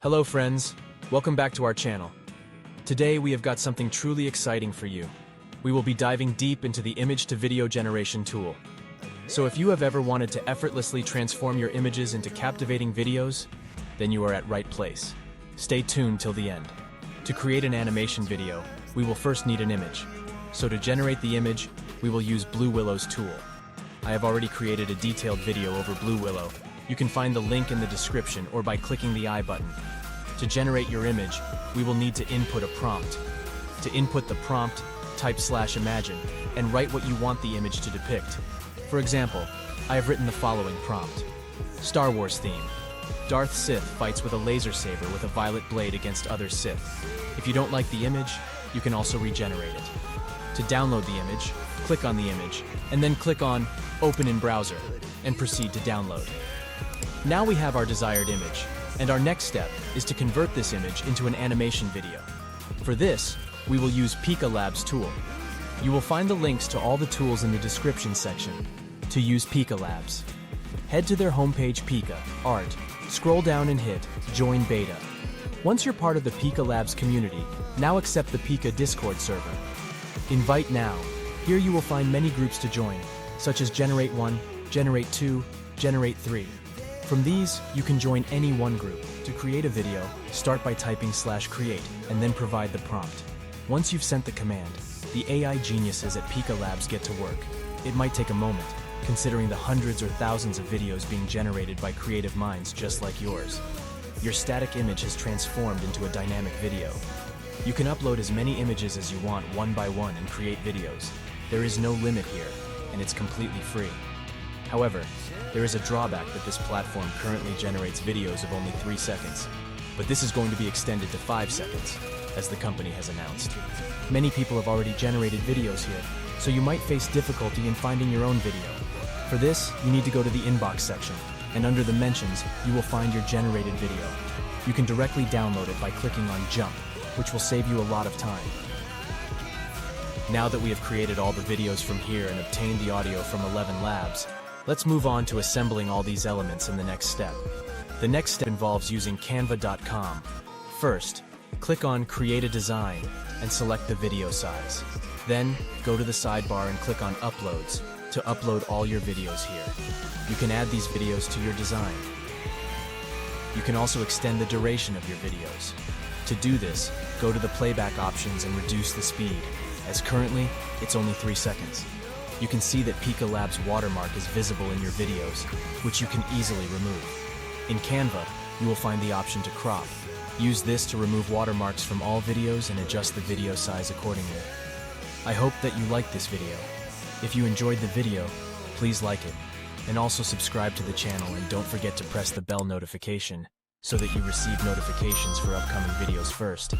Hello friends, welcome back to our channel. Today we have got something truly exciting for you. We will be diving deep into the image to video generation tool. So if you have ever wanted to effortlessly transform your images into captivating videos, then you are at right place. Stay tuned till the end. To create an animation video, we will first need an image. So to generate the image, we will use Bluewillow's tool. I have already created a detailed video over Bluewillow. You can find the link in the description or by clicking the I button. To generate your image, we will need to input a prompt. To input the prompt, type /imagine and write what you want the image to depict. For example, I have written the following prompt. Star Wars theme. Darth Sith fights with a laser saber with a violet blade against other Sith. If you don't like the image, you can also regenerate it. To download the image, click on the image, and then click on Open in Browser, and proceed to download. Now we have our desired image, and our next step is to convert this image into an animation video. For this, we will use Pikalabs tool. You will find the links to all the tools in the description section. To use Pikalabs, head to their homepage Pika, Art, scroll down and hit Join Beta. Once you're part of the Pikalabs community, now accept the Pika Discord server. Invite now. Here you will find many groups to join, such as Generate 1, Generate 2, Generate 3. From these, you can join any one group. To create a video, start by typing /create and then provide the prompt. Once you've sent the command, the AI geniuses at Pikalabs get to work. It might take a moment, considering the hundreds or thousands of videos being generated by creative minds just like yours. Your static image has transformed into a dynamic video. You can upload as many images as you want one by one and create videos. There is no limit here, and it's completely free. However, there is a drawback that this platform currently generates videos of only 3 seconds, but this is going to be extended to 5 seconds, as the company has announced. Many people have already generated videos here, so you might face difficulty in finding your own video. For this, you need to go to the inbox section, and under the mentions, you will find your generated video. You can directly download it by clicking on Jump, which will save you a lot of time. Now that we have created all the videos from here and obtained the audio from 11 labs, let's move on to assembling all these elements in the next step. The next step involves using canva.com. First, click on Create a Design and select the video size. Then, go to the sidebar and click on Uploads to upload all your videos here. You can add these videos to your design. You can also extend the duration of your videos. To do this, go to the playback options and reduce the speed, as currently, it's only 3 seconds. You can see that Pikalabs watermark is visible in your videos, which you can easily remove. In Canva, you will find the option to crop. Use this to remove watermarks from all videos and adjust the video size accordingly. I hope that you liked this video. If you enjoyed the video, please like it, and also subscribe to the channel and don't forget to press the bell notification so that you receive notifications for upcoming videos first.